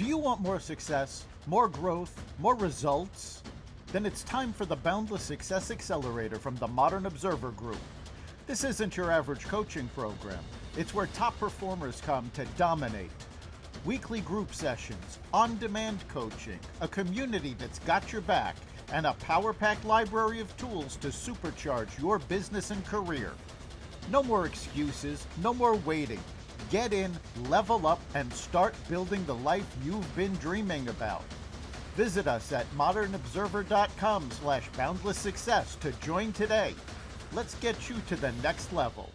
Do you want more success, more growth, more results? Then it's time for the Boundless Success Accelerator from the Modern Observer Group. This isn't your average coaching program. It's where top performers come to dominate. Weekly group sessions, on-demand coaching, a community that's got your back, and a power-packed library of tools to supercharge your business and career. No more excuses, no more waiting. Get in, level up, and start building the life you've been dreaming about. Visit us at modernobserver.com/boundlesssuccess to join today. Let's get you to the next level.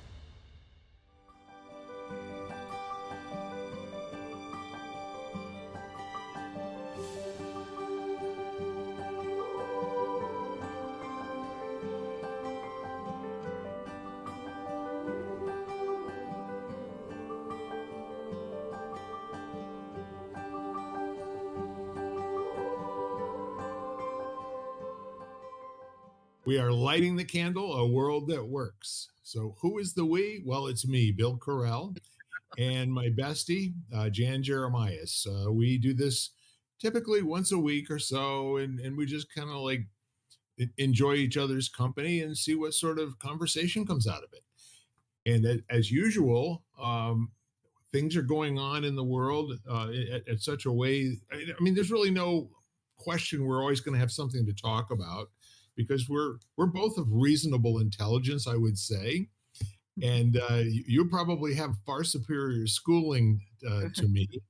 We are lighting the candle, a world that works. So who is the we? Well, it's me, Bill Corell, and my bestie, Jan Jeremias. We do this typically once a week or so, and we just kind of like enjoy each other's company and see what sort of conversation comes out of it. And as usual, things are going on in the world at such a way. I mean, there's really no question we're always going to have something to talk about because we're both of reasonable intelligence, I would say, and you probably have far superior schooling to me,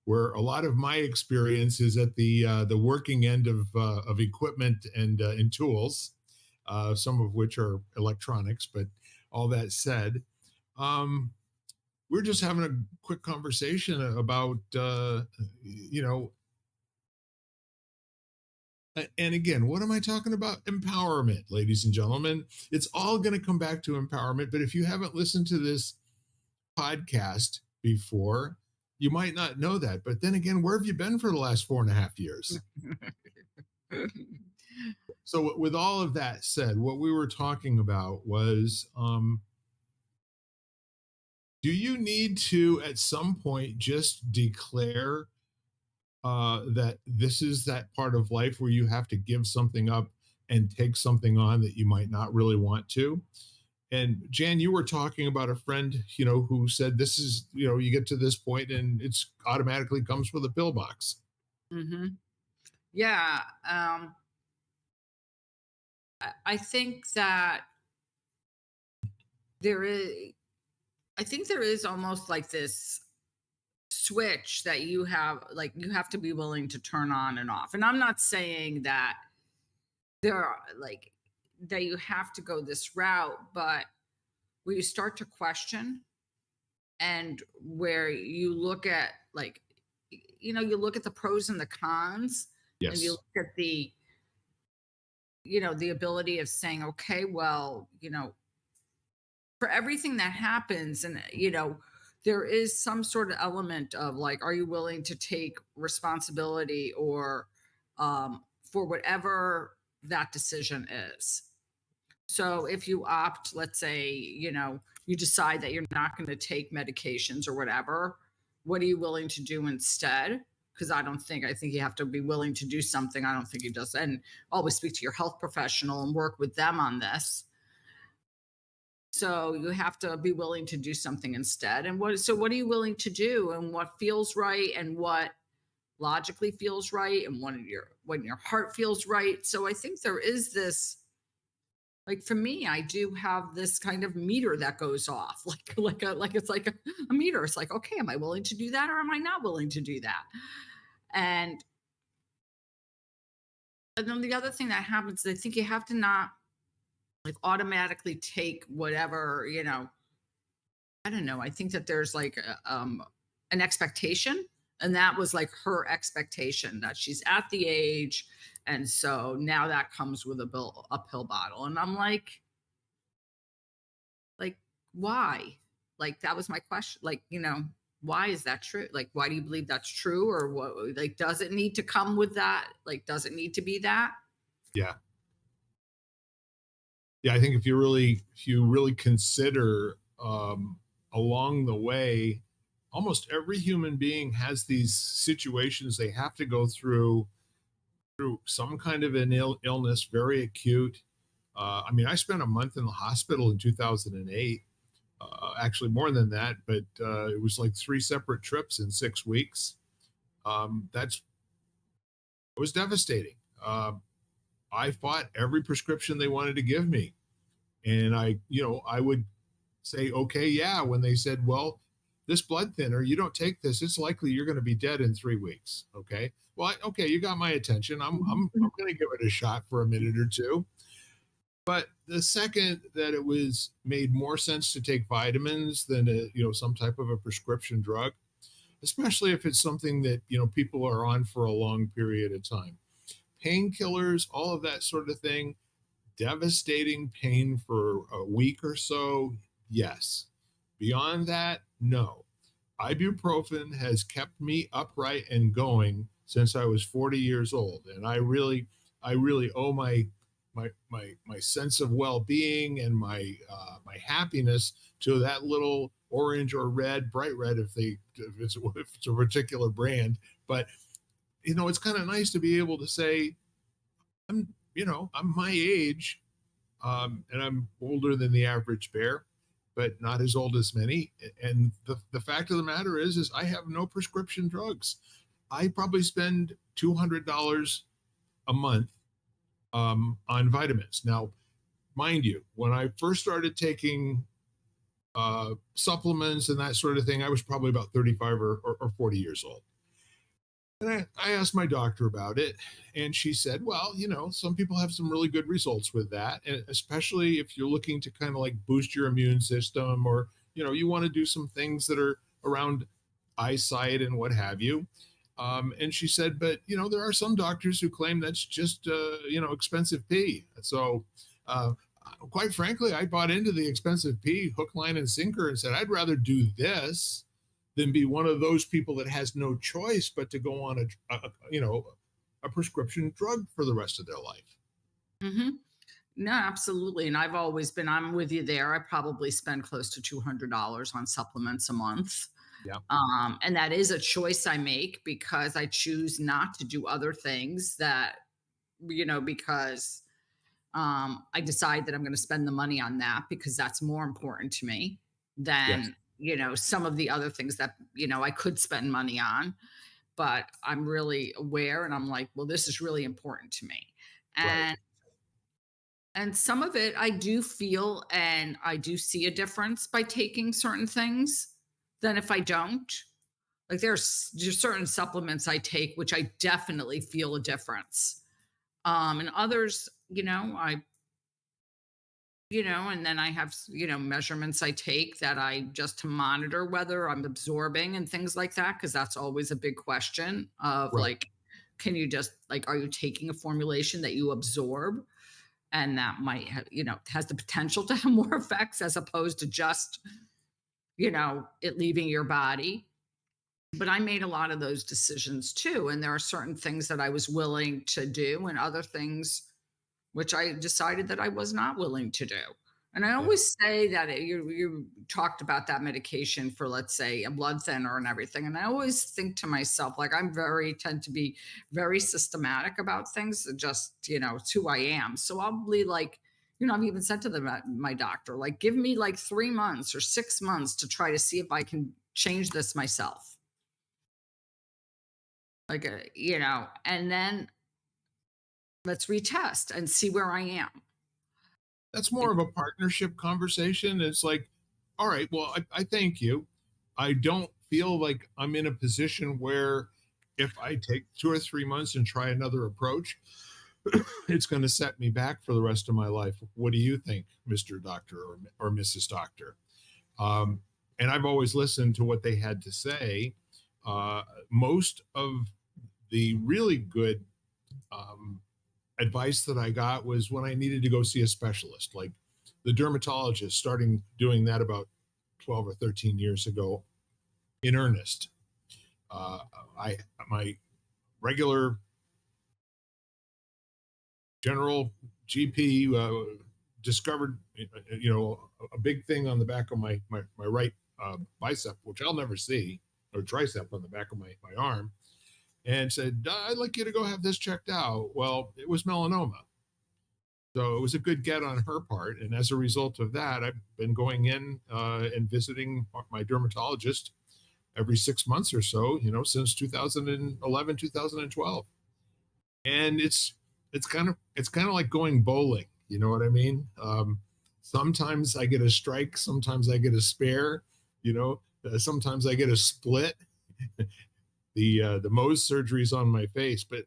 where a lot of my experience is at the working end of equipment and tools, some of which are electronics. But all that said, we're just having a quick conversation about and again, what am I talking about? Empowerment, ladies and gentlemen. It's all going to come back to empowerment. But if you haven't listened to this podcast before, you might not know that. But then again, where have you been for the last 4.5 years? So with all of that said, what we were talking about was, do you need to, at some point, just declare that this is that part of life where you have to give something up and take something on that you might not really want to? And Jan, you were talking about a friend, who said this is, you get to this point and it's automatically comes with a pillbox. Mm-hmm. Yeah. I think that there is almost like this switch that you have to be willing to turn on and off. And I'm not saying that there are that you have to go this route, but where you start to question and where you look at you look at the pros and the cons. Yes. And you look at the the ability of saying, okay, well, for everything that happens, and there is some sort of element of are you willing to take responsibility or for whatever that decision is? So if you opt, let's say, you decide that you're not going to take medications or whatever, what are you willing to do instead? Because I think you have to be willing to do something. I don't think he does. And always speak to your health professional and work with them on this. So you have to be willing to do something instead. And what are you willing to do, and what feels right, and what logically feels right, and when your heart feels right. So I think there is this, for me, I do have this kind of meter that goes off, it's like a meter. It's like, okay, am I willing to do that, or am I not willing to do that? And then the other thing that happens is I think you have to not automatically take whatever, I don't know. I think that there's an expectation, and that was her expectation that she's at the age. And so now that comes with a pill bottle. And I'm like, why? That was my question. Why is that true? Why do you believe that's true? Or what, does it need to come with that? Does it need to be that? Yeah. Yeah. I think if you really consider, along the way, almost every human being has these situations they have to go through some kind of an illness, very acute. I mean, I spent a month in the hospital in 2008. Actually, more than that, but it was like three separate trips in 6 weeks. That's It was devastating. I fought every prescription they wanted to give me, and I would say, okay, yeah, when they said, well, this blood thinner, you don't take this, it's likely you're going to be dead in 3 weeks. Okay. Well, okay, you got my attention. I'm going to give it a shot for a minute or two. But the second that it was made more sense to take vitamins than some type of a prescription drug, especially if it's something that people are on for a long period of time, painkillers, all of that sort of thing, devastating pain for a week or so, yes. Beyond that, no. Ibuprofen has kept me upright and going since I was 40 years old, and I really owe my sense of well-being and my happiness to that little orange or red, bright red if it's a particular brand. But it's kind of nice to be able to say, I'm my age, and I'm older than the average bear, but not as old as many. And the fact of the matter is I have no prescription drugs. I probably spend $200 a month on vitamins. Now, mind you, when I first started taking supplements and that sort of thing, I was probably about 35 or 40 years old. And I asked my doctor about it, and she said, well, some people have some really good results with that, and especially if you're looking to kind of like boost your immune system, or, you want to do some things that are around eyesight and what have you. And she said, but, there are some doctors who claim that's just, expensive pee. So, quite frankly, I bought into the expensive pee hook, line, and sinker and said, I'd rather do this than be one of those people that has no choice but to go on a prescription drug for the rest of their life. Hmm. No, absolutely. And I'm with you there. I probably spend close to $200 on supplements a month. Yeah. And that is a choice I make because I choose not to do other things because I decide that I'm going to spend the money on that because that's more important to me Yes. than, some of the other things that, I could spend money on. But I'm really aware and I'm like, well, this is really important to me. Right. And some of it I do feel and I do see a difference by taking certain things than if I don't. Like there's certain supplements I take which I definitely feel a difference. And others, and then I have, measurements I take that I just to monitor whether I'm absorbing and things like that. Cause that's always a big question of Right. like, can you just like, are you taking a formulation that you absorb? And that might have, has the potential to have more effects as opposed to just, it leaving your body. But I made a lot of those decisions too. And there are certain things that I was willing to do and other things which I decided that I was not willing to do. And I Yeah. always say that you talked about that medication for, let's say, a blood thinner and everything. And I always think to myself, like tend to be very systematic about things. Just, it's who I am. So I'll be like, I've even said to my doctor, like, give me like 3 months or 6 months to try to see if I can change this myself. Like, and then let's retest and see where I am. That's more of a partnership conversation. It's like, all right, well, I thank you. I don't feel like I'm in a position where if I take 2 or 3 months and try another approach, it's going to set me back for the rest of my life. What do you think, Mr. Doctor or Mrs. Doctor? Um, and I've always listened to what they had to say. Most of the really good um, advice that I got was when I needed to go see a specialist, like the dermatologist, starting doing that about 12 or 13 years ago in earnest. Uh, I My regular general GP discovered, a big thing on the back of my right bicep, which I'll never see, or tricep on the back of my arm, and said, I'd like you to go have this checked out. Well, it was melanoma. So it was a good get on her part. And as a result of that, I've been going in and visiting my dermatologist every 6 months or so, since 2011, 2012. And it's kind of like going bowling. You know what I mean? Sometimes I get a strike, sometimes I get a spare, sometimes I get a split. The Mohs surgery's on my face, but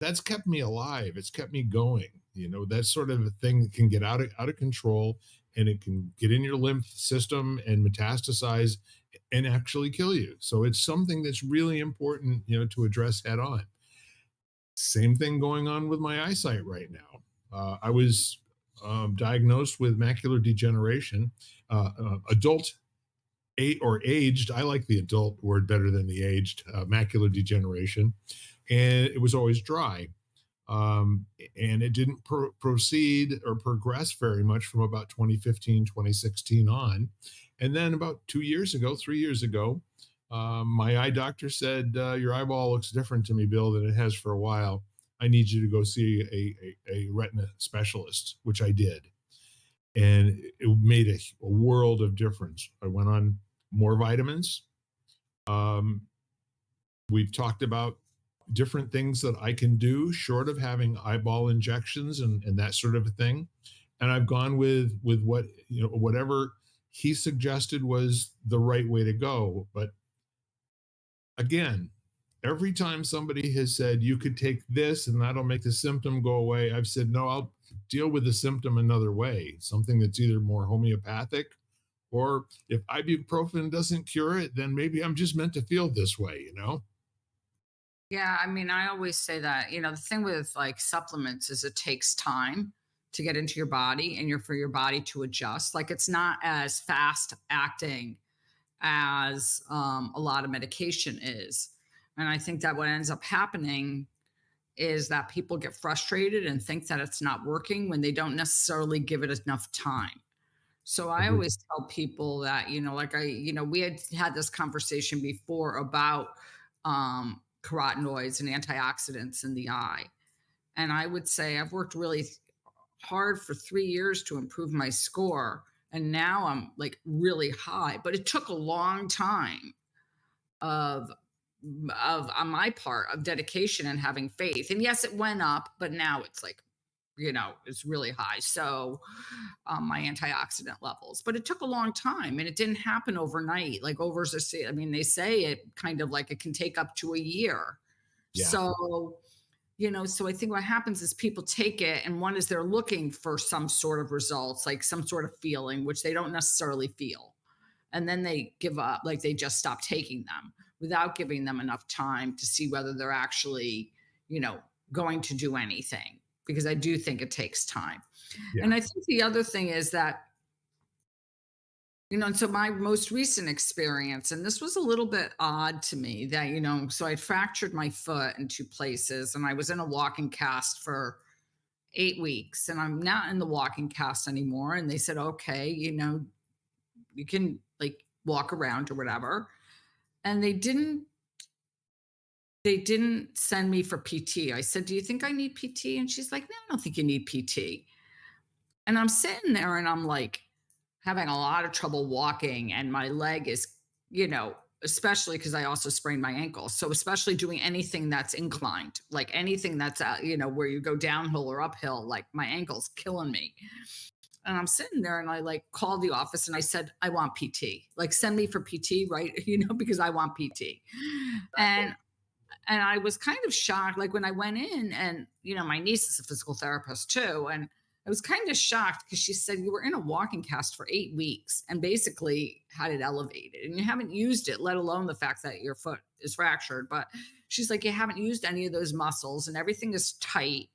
that's kept me alive. It's kept me going. That sort of a thing that can get out of control, and it can get in your lymph system and metastasize and actually kill you. So it's something that's really important, to address head on. Same thing going on with my eyesight right now. I was diagnosed with macular degeneration, adult aged. I like the adult word better than the aged. Macular degeneration, and it was always dry. And it didn't proceed or progress very much from about 2015, 2016 on. And then about 3 years ago, my eye doctor said, your eyeball looks different to me, Bill, than it has for a while. I need you to go see a retina specialist, which I did. And it made a world of difference. I went on more vitamins. We've talked about different things that I can do short of having eyeball injections and that sort of a thing. And I've gone with what, whatever he suggested was the right way to go. But again, every time somebody has said you could take this and that'll make the symptom go away, I've said, no, I'll deal with the symptom another way, something that's either more homeopathic, or if ibuprofen doesn't cure it, then maybe I'm just meant to feel this way. Yeah, I mean, I always say that, the thing with like supplements is it takes time to get into your body and for your body to adjust. Like it's not as fast acting as a lot of medication is. And I think that what ends up happening is that people get frustrated and think that it's not working when they don't necessarily give it enough time. So I Agreed. always tell people that, we had this conversation before about carotenoids and antioxidants in the eye. And I would say I've worked really hard for 3 years to improve my score. And now I'm like really high, but it took a long time of on my part of dedication and having faith. And yes, it went up, but now it's like, it's really high. So my antioxidant levels, but it took a long time and it didn't happen overnight. Like I mean, they say it kind of like it can take up to a year. Yeah. So, so I think what happens is people take it, and one is they're looking for some sort of results, like some sort of feeling, which they don't necessarily feel. And then they give up, like they just stop taking them without giving them enough time to see whether they're actually, going to do anything, because I do think it takes time. Yeah. And I think the other thing is that, and so my most recent experience, and this was a little bit odd to me that, so I'd fractured my foot in two places and I was in a walking cast for 8 weeks, and I'm not in the walking cast anymore. And they said, okay, you can like walk around or whatever. And they didn't send me for PT. I said, do you think I need PT? And she's like, no, I don't think you need PT. And I'm sitting there and I'm like having a lot of trouble walking. And my leg is, especially because I also sprained my ankle. So especially doing anything that's inclined, like anything that's, where you go downhill or uphill, like my ankle's killing me. And I'm sitting there and I like called the office and I said, I want PT, like send me for PT, right? Because I want PT. And I was kind of shocked, like when I went in, and my niece is a physical therapist too, and I was kind of shocked because she said, you were in a walking cast for 8 weeks and basically had it elevated and you haven't used it, let alone the fact that your foot is fractured. But she's like, you haven't used any of those muscles and everything is tight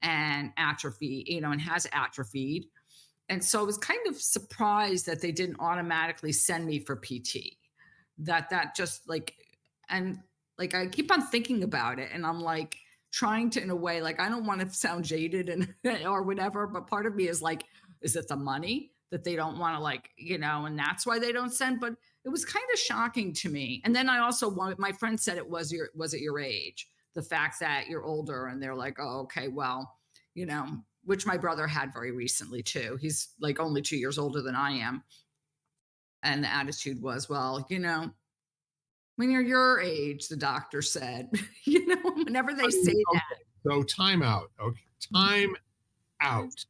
and atrophy, and has atrophied. And so I was kind of surprised that they didn't automatically send me for PT. That just like, and like I keep on thinking about it, and I'm like trying to, in a way, like I don't want to sound jaded and or whatever, but part of me is like, is it the money that they don't want to, like, and that's why they don't send. But it was kind of shocking to me. And then I also wanted, my friend said it was it your age, the fact that you're older, and they're like, oh, okay, well, which my brother had very recently too. He's like only 2 years older than I am. And the attitude was, well, when you're your age, the doctor said, whenever they say that. So time out. Okay. Time out.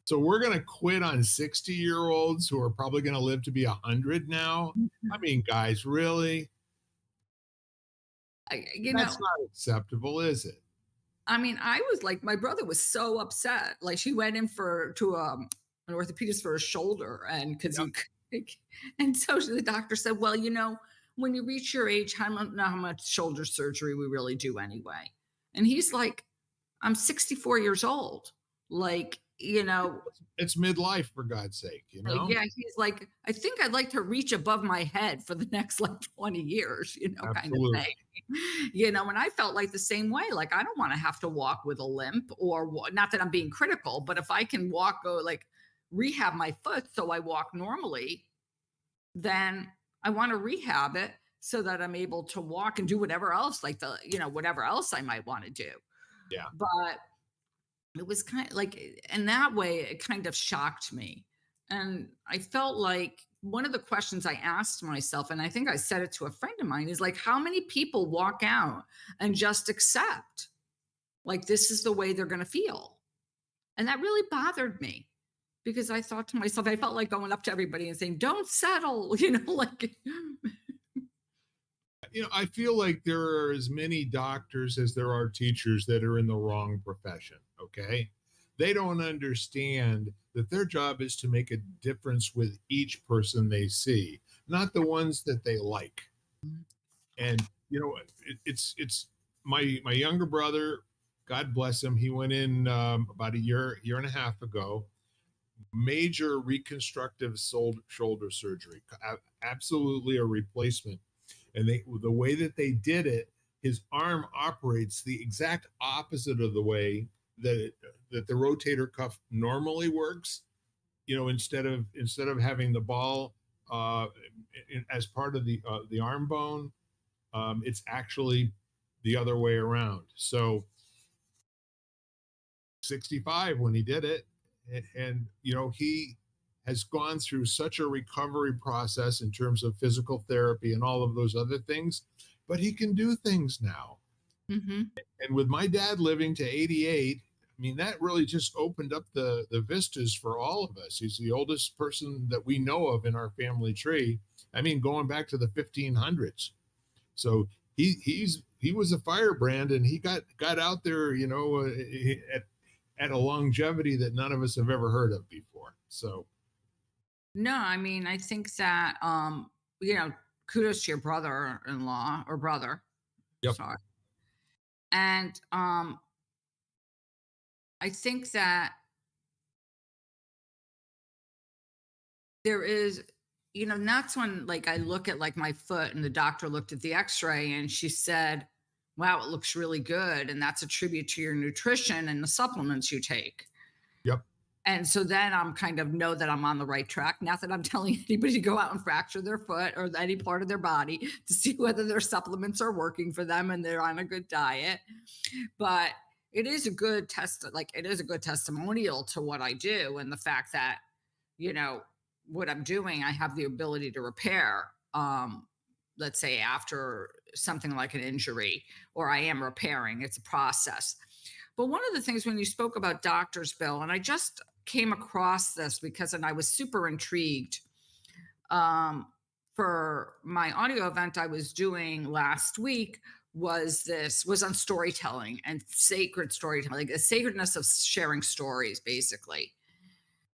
So we're going to quit on 60-year-olds who are probably going to live to be 100 now. I mean, guys, really? That's not acceptable, is it? I mean, I was like, my brother was so upset. Like, she went in to an orthopedist for his shoulder, and because Yep. and so the doctor said, well, when you reach your age, I don't know how much shoulder surgery we really do anyway. And he's like, I'm 64 years old. Like, It's midlife, for God's sake, yeah, he's like, I think I'd like to reach above my head for the next like 20 years, kind of Absolutely. thing. And I felt like the same way. Like, I don't want to have to walk with a limp, or not that I'm being critical, but if I can go like rehab my foot so I walk normally, then I want to rehab it so that I'm able to walk and do whatever else, like whatever else I might want to do. Yeah. But it was kind of like, in that way, it kind of shocked me. And I felt like one of the questions I asked myself, and I think I said it to a friend of mine, is like, how many people walk out and just accept, like, this is the way they're going to feel? And that really bothered me, because I thought to myself, I felt like going up to everybody and saying, don't settle, like, I feel like there are as many doctors as there are teachers that are in the wrong profession. Okay. They don't understand that their job is to make a difference with each person they see, not the ones that they like. And, it's my younger brother, God bless him. He went in about a year and a half ago, major reconstructive shoulder surgery, absolutely a replacement. And the way that they did it, his arm operates the exact opposite of the way that the rotator cuff normally works. Instead of having the ball as part of the arm bone, it's actually the other way around. So 65 when he did it, and he has gone through such a recovery process in terms of physical therapy and all of those other things, but he can do things now. mm-hmm. And with my dad living to 88, I mean, that really just opened up the vistas for all of us. He's the oldest person that we know of in our family tree. I mean, going back to the 1500s. So he was a firebrand, and he got out there, at a longevity that none of us have ever heard of before. So No, I mean, I think that, kudos to your brother-in-law or brother. yep. Sorry. And I think that there is, and that's when, like, I look at like my foot, and the doctor looked at the x-ray, and she said, wow, it looks really good. And that's a tribute to your nutrition and the supplements you take. Yep. And so then I'm kind of know that I'm on the right track. Not that I'm telling anybody to go out and fracture their foot or any part of their body to see whether their supplements are working for them and they're on a good diet. But it is a good it is a good testimonial to what I do, and the fact that, what I'm doing, I have the ability to repair. Let's say after something like an injury, or I am repairing, it's a process. But one of the things when you spoke about doctors, Bill, and I just came across this and I was super intrigued, for my audio event I was doing last week, was on storytelling and sacred storytelling, the sacredness of sharing stories, basically,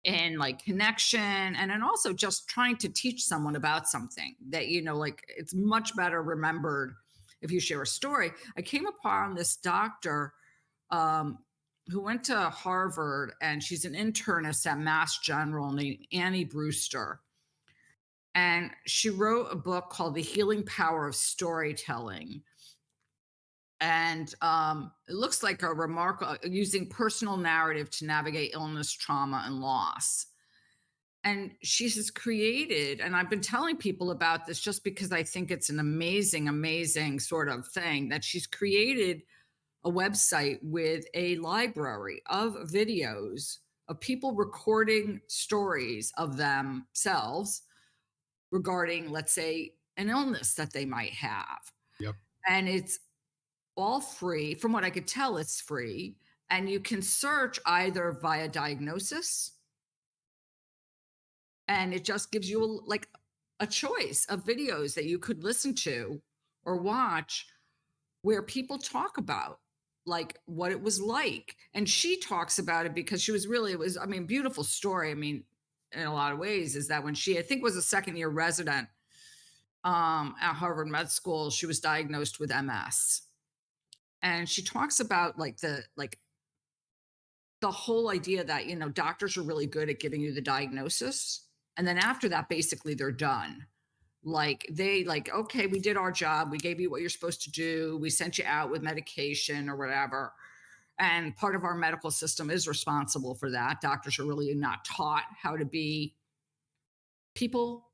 and like connection, and then also just trying to teach someone about something that, like, it's much better remembered if you share a story. I came upon this doctor, um, who went to Harvard, and she's an internist at Mass General, named Annie Brewster. And she wrote a book called The Healing Power of Storytelling. And it looks like a remarkable, using personal narrative to navigate illness, trauma, and loss. And she has created, and I've been telling people about this just because I think it's an amazing, amazing sort of thing that she's created a website with a library of videos of people recording stories of themselves regarding, let's say, an illness that they might have. Yep. And it's all free. From what I could tell, it's free. And you can search either via diagnosis, and it just gives you like a choice of videos that you could listen to or watch where people talk about like what it was like. And she talks about it because she was really, it was, I mean, beautiful story. I mean, in a lot of ways, is that when she, I think, was a second year resident at Harvard Med School, she was diagnosed with MS. And she talks about the whole idea that, you know, doctors are really good at giving you the diagnosis. And then after that, basically they're done. Like they like, okay, we did our job. We gave you what you're supposed to do. We sent you out with medication or whatever. And part of our medical system is responsible for that. Doctors are really not taught how to be people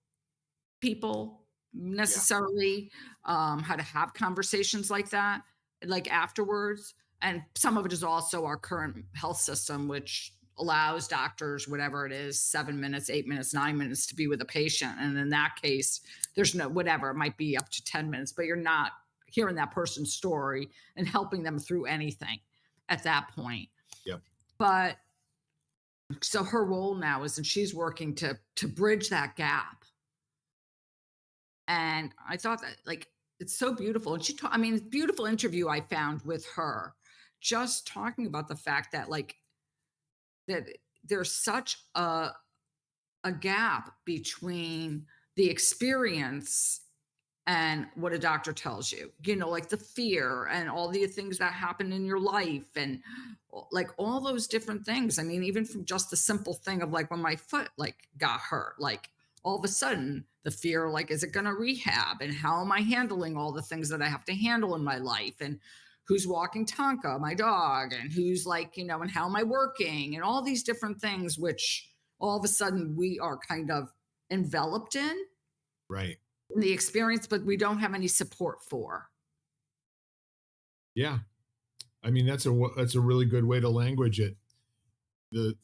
people Yeah. necessarily, how to have conversations like that, like afterwards. And some of it is also our current health system, which allows doctors, whatever it is, 7 minutes, 8 minutes, 9 minutes to be with a patient. And in that case, there's no whatever, it might be up to 10 minutes, but you're not hearing that person's story and helping them through anything at that point. Yep. But so her role now is, and she's working to bridge that gap. And I thought that, like, it's so beautiful. And I mean, beautiful interview I found with her, just talking about the fact that, like, that there's such a gap between the experience and what a doctor tells you, you know, like the fear and all the things that happen in your life and like all those different things. I mean, even from just the simple thing of like when my foot like got hurt, like all of a sudden the fear, like, is it going to rehab? And how am I handling all the things that I have to handle in my life? And who's walking Tonka, my dog, and who's like, you know, and how am I working? And all these different things, which all of a sudden we are kind of enveloped Right. in the experience, but we don't have any support for. Yeah. I mean, that's a really good way to language it. The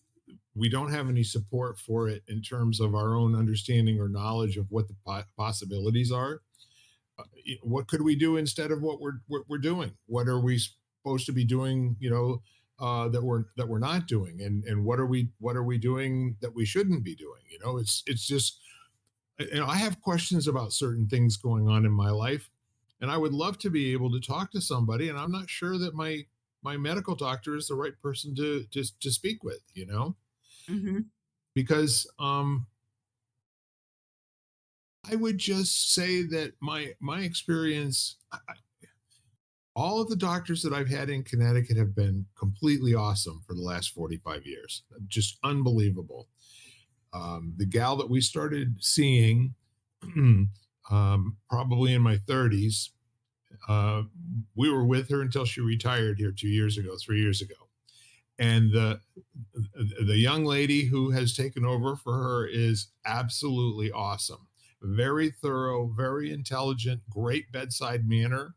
We don't have any support for it in terms of our own understanding or knowledge of what the possibilities are. What could we do instead of what we're doing? What are we supposed to be doing? You know, that we're not doing, and what are we doing that we shouldn't be doing? You know, it's just, you know, I have questions about certain things going on in my life, and I would love to be able to talk to somebody, and I'm not sure that my medical doctor is the right person to speak with. You know, Mhm. because I would just say that my experience, all of the doctors that I've had in Connecticut have been completely awesome for the last 45 years. Just unbelievable. The gal that we started seeing, probably in my 30s, uh, we were with her until she retired here 2 years ago, 3 years ago. And the young lady who has taken over for her is absolutely awesome. Very thorough, very intelligent, great bedside manner,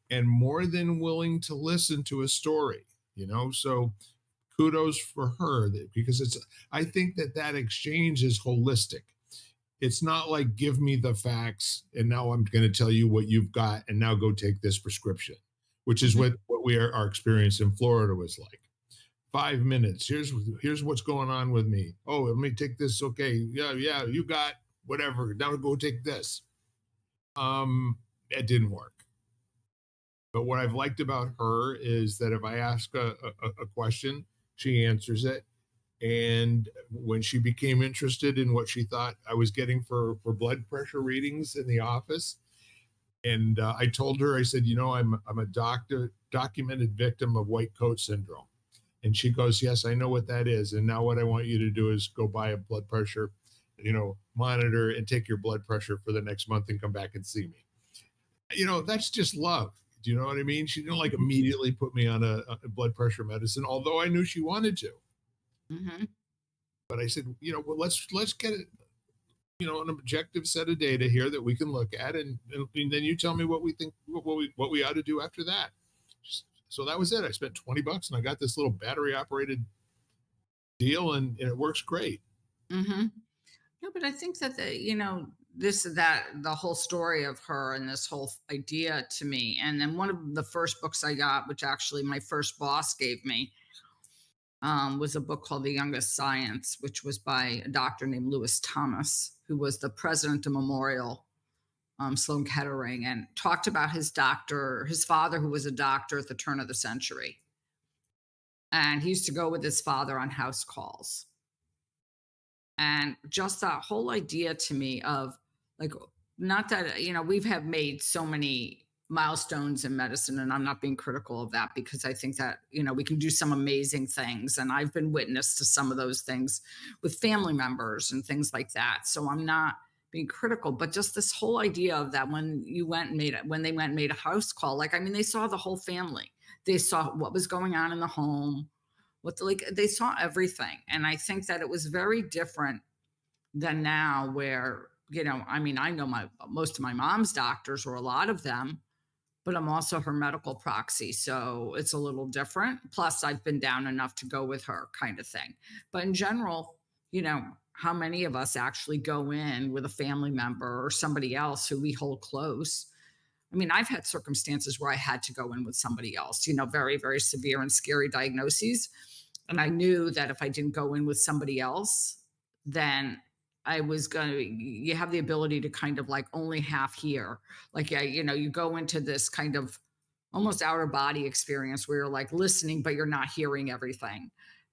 and more than willing to listen to a story. You know, so kudos for her, because it's, I think that that exchange is holistic. It's not like give me the facts and now I'm going to tell you what you've got and now go take this prescription, which is Mhm. what we are, our experience in Florida was like. 5 minutes. Here's what's going on with me. Oh, let me take this. Okay, yeah, you got whatever. Now go take this. It didn't work. But what I've liked about her is that if I ask a question, she answers it. And when she became interested in what she thought I was getting for blood pressure readings in the office, and I told her, I said, you know, I'm a documented victim of white coat syndrome. And she goes, yes, I know what that is. And now what I want you to do is go buy a blood pressure, you know, monitor and take your blood pressure for the next month and come back and see me. You know, that's just love. Do you know what I mean? She didn't like immediately put me on a blood pressure medicine, although I knew she wanted to. Mhm. But I said, well, let's get it, an objective set of data here that we can look at, and then you tell me what we think, what we ought to do after that. So that was it. I spent $20 and I got this little battery operated deal, and it works great. Mhm. No, but I think that the whole story of her and this whole idea to me, and then one of the first books I got, which actually my first boss gave me, was a book called The Youngest Science, which was by a doctor named Lewis Thomas, who was the president of Memorial Sloan Kettering, and talked about his father, who was a doctor at the turn of the century. And he used to go with his father on house calls. And just that whole idea to me of, like, not that, we've have made so many milestones in medicine, and I'm not being critical of that, because I think that, we can do some amazing things. And I've been witness to some of those things with family members and things like that. So I'm not being critical, but just this whole idea of that, when they went and made a house call, like, I mean, they saw the whole family. They saw what was going on in the home, like, they saw everything. And I think that it was very different than now, where, I mean, I know most of my mom's doctors, or a lot of them, but I'm also her medical proxy, so it's a little different. Plus, I've been down enough to go with her, kind of thing. But in general, how many of us actually go in with a family member or somebody else who we hold close? I mean, I've had circumstances where I had to go in with somebody else, very, very severe and scary diagnoses. And I knew that if I didn't go in with somebody else, then I was going to, you have the ability to kind of like only half hear. Like, yeah, you go into this kind of almost outer body experience where you're like listening, but you're not hearing everything.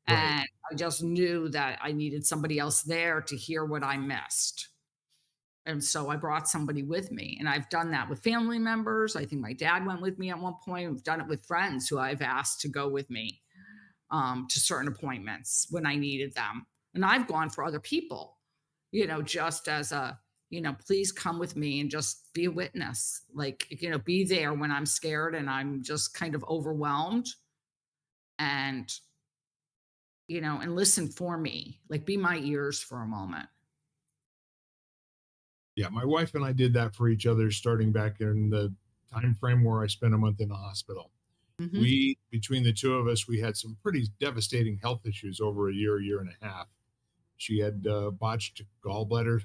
Right. And I just knew that I needed somebody else there to hear what I missed. And so I brought somebody with me. And I've done that with family members. I think my dad went with me at one point. We've done it with friends who I've asked to go with me to certain appointments when I needed them. And I've gone for other people, just as a, please come with me and just be a witness. Like, be there when I'm scared and I'm just kind of overwhelmed, and, and listen for me, like, be my ears for a moment. Yeah, my wife and I did that for each other starting back in the time frame where I spent a month in the hospital. Hmm. We Between the two of us, we had some pretty devastating health issues over a year and a half. She had botched gallbladder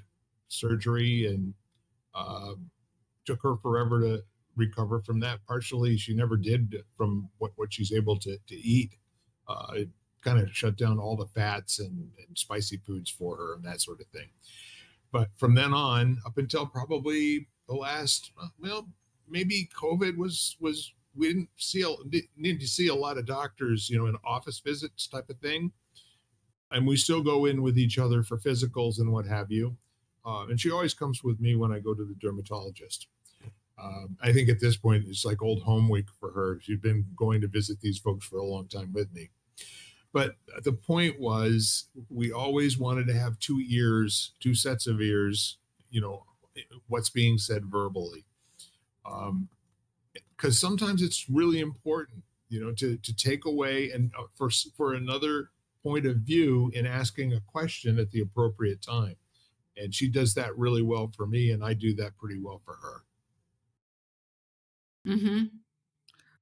surgery, and uh, took her forever to recover from that. Partially, she never did from what she's able to eat. It kind of shut down all the fats and spicy foods for her and that sort of thing. But from then on, up until probably the last, well, maybe COVID was we didn't need to see a lot of doctors, in office visits type of thing, and we still go in with each other for physicals and what have you. And she always comes with me when I go to the dermatologist. I think at this point it's like old home week for her. She's been going to visit these folks for a long time with me. But the point was, we always wanted to have two sets of ears, you know, what's being said verbally. Because sometimes it's really important, to take away and for another point of view in asking a question at the appropriate time. And she does that really well for me, and I do that pretty well for her. Hmm.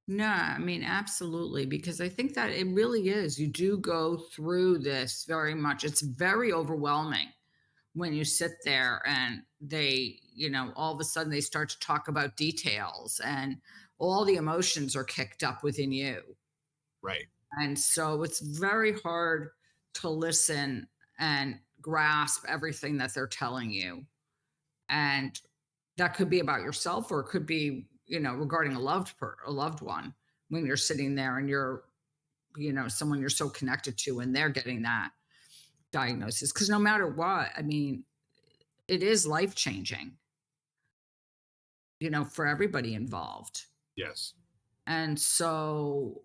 No, I mean, absolutely, because I think that it really is. You do go through this very much. It's very overwhelming when you sit there and they, all of a sudden they start to talk about details, and all the emotions are kicked up within you. Right. And so it's very hard to listen and grasp everything that they're telling you. And that could be about yourself, or it could be, regarding a loved one, when you're sitting there and you're, someone you're so connected to, and they're getting that diagnosis. Because no matter what, I mean, it is life changing, for everybody involved. Yes. And so,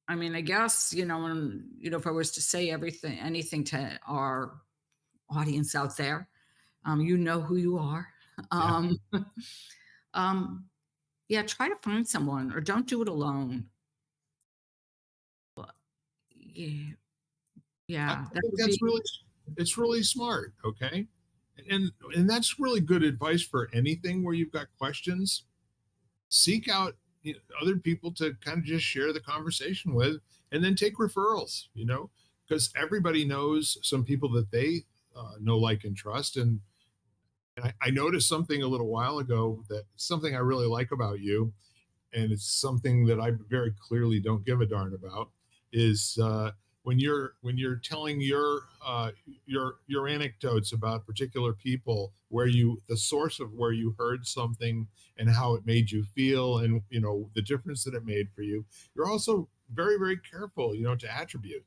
I mean, I guess, if I was to say anything to our audience out there, you know who you are. Yeah. Um, um, yeah, try to find someone, or don't do it alone. Yeah, I yeah, that think would be. It's really smart. Okay. And that's really good advice for anything where you've got questions. Seek out, other people to kind of just share the conversation with, and then take referrals, because everybody knows some people that they know, like, and trust. And I noticed something a little while ago, that something I really like about you, and it's something that I very clearly don't give a darn about, is when you're telling your anecdotes about particular people, where you the source of where you heard something and how it made you feel, and the difference that it made for you. You're also very, very careful, to attribute.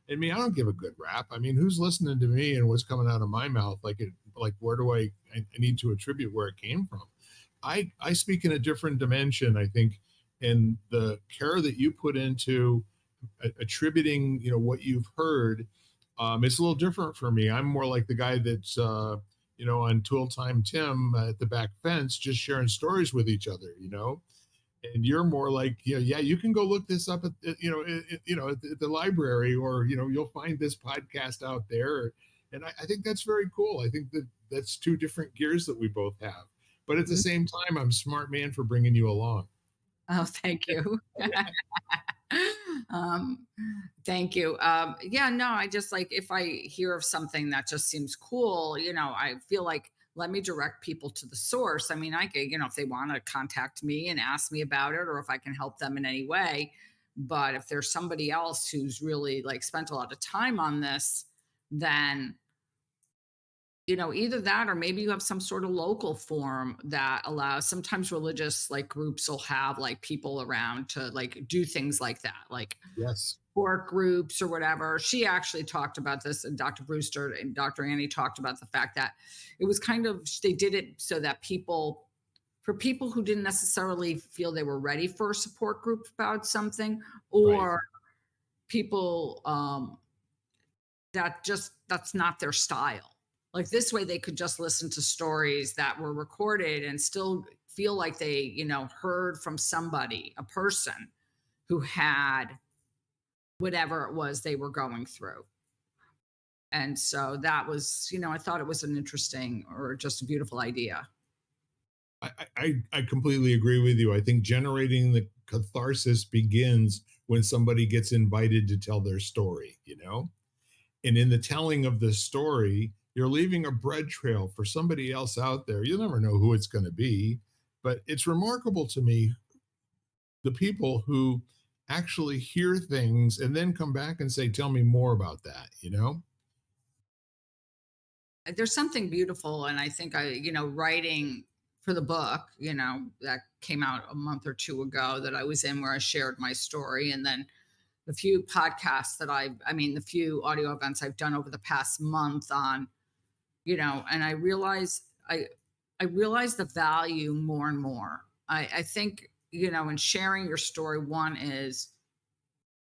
I mean, I don't give a good rap. I mean, who's listening to me and what's coming out of my mouth? Like, where do I need to attribute where it came from? I speak in a different dimension, I think, and the care that you put into attributing, what you've heard, it's a little different for me. I'm more like the guy that's, on Tool Time Tim at the back fence, just sharing stories with each other. And you're more like, yeah, you can go look this up at the library, or you'll find this podcast out there. And I think that's very cool. I think that that's two different gears that we both have, but at the Mhm. same time, I'm a smart man for bringing you along. Oh, thank you. um, Thank you. Yeah, no, I just like if I hear of something that just seems cool, I feel like let me direct people to the source. I mean, I could, if they want to contact me and ask me about it, or if I can help them in any way. But if there's somebody else who's really like spent a lot of time on this, then either that, or maybe you have some sort of local forum that allows. Sometimes religious like groups will have like people around to like do things like that, like Yes. work groups or whatever. She actually talked about this, and Dr. Brewster and Dr. Annie talked about the fact that it was kind of, they did it so that for people who didn't necessarily feel they were ready for a support group about something, Right. or people that's not their style. Like this way they could just listen to stories that were recorded and still feel like they, heard from somebody, a person who had whatever it was they were going through. And so that was, I thought it was an interesting or just a beautiful idea. I completely agree with you. I think generating the catharsis begins when somebody gets invited to tell their story. And in the telling of the story, you're leaving a bread trail for somebody else out there. You'll never know who it's going to be, but it's remarkable to me, the people who actually hear things and then come back and say, "Tell me more about that." There's something beautiful. And I think writing for the book, that came out a month or two ago that I was in, where I shared my story. And then the few podcasts that the few audio events I've done over the past month on, and I realize the value more and more. I think, in sharing your story, one is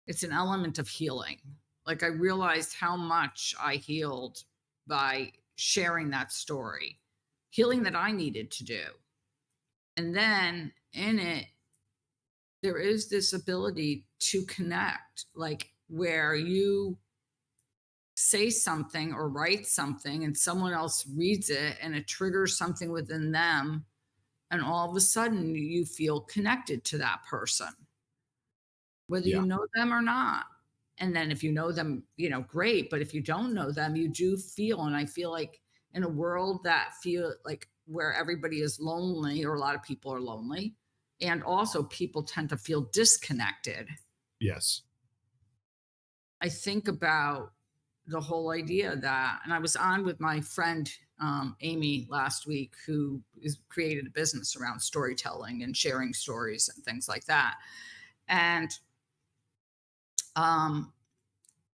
it's an element of healing. Like I realized how much I healed by sharing that story, healing that I needed to do. And then in it, there is this ability to connect, like where you say something or write something and someone else reads it and it triggers something within them. And all of a sudden, you feel connected to that person, whether Yeah. you know them or not. And then if you know them, great. But if you don't know them, you do feel, and I feel like in a world that feel like where everybody is lonely, or a lot of people are lonely, and also people tend to feel disconnected. Yes. I think about the whole idea that, and I was on with my friend Amy last week, who is created a business around storytelling and sharing stories and things like that. And um,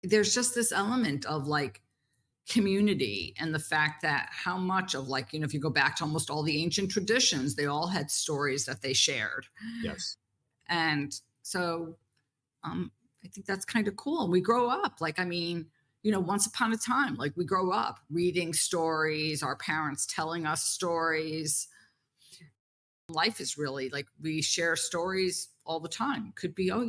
there's just this element of like community, and the fact that how much of like, if you go back to almost all the ancient traditions, they all had stories that they shared. Yes. And so I think that's kind of cool. We grow up, like, once upon a time, like we grow up reading stories, our parents telling us stories. Life is really like we share stories all the time. Could be, oh,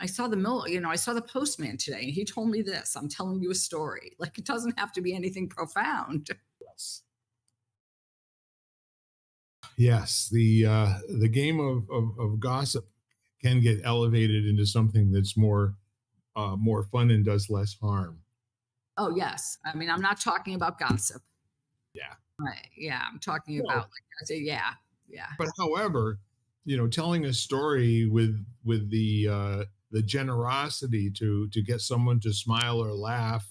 I saw I saw the postman today and he told me this. I'm telling you a story. Like it doesn't have to be anything profound. Yes. Yes, the game of gossip can get elevated into something that's more fun and does less harm. Oh, yes. I mean, I'm not talking about gossip. Yeah. Right. Yeah. I'm talking No, about, like, I say, yeah. Yeah. but however, telling a story with the generosity to get someone to smile or laugh,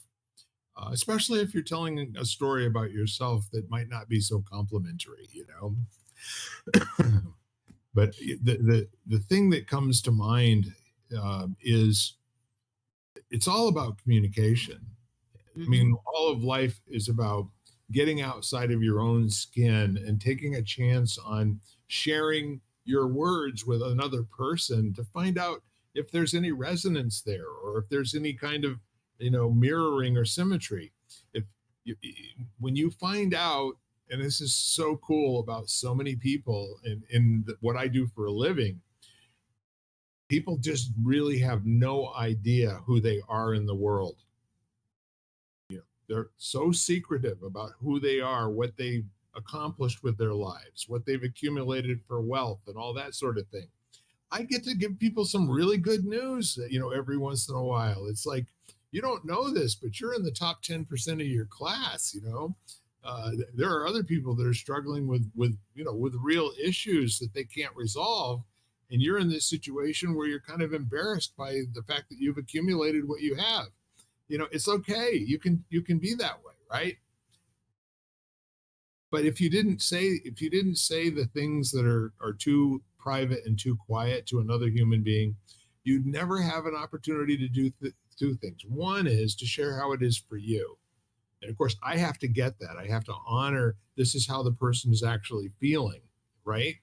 especially if you're telling a story about yourself that might not be so complimentary. But the thing that comes to mind is it's all about communication. I Hmm. mean, all of life is about getting outside of your own skin and taking a chance on sharing your words with another person to find out if there's any resonance there or if there's any kind of, mirroring or symmetry. If you, when you find out, and this is so cool about so many people in what I do for a living, people just really have no idea who they are in the world. They're so secretive about who they are, what they've accomplished with their lives, what they've accumulated for wealth, and all that sort of thing. I get to give people some really good news, every once in a while. It's like, you don't know this, but you're in the top 10% of your class. There are other people that are struggling with real issues that they can't resolve. And you're in this situation where you're kind of embarrassed by the fact that you've accumulated what you have. It's okay. You can be that way, right? But if you didn't say the things that are too private and too quiet to another human being, you'd never have an opportunity to do two things. One is to share how it is for you. And of course, I have to get that. I have to honor this is how the person is actually feeling, right?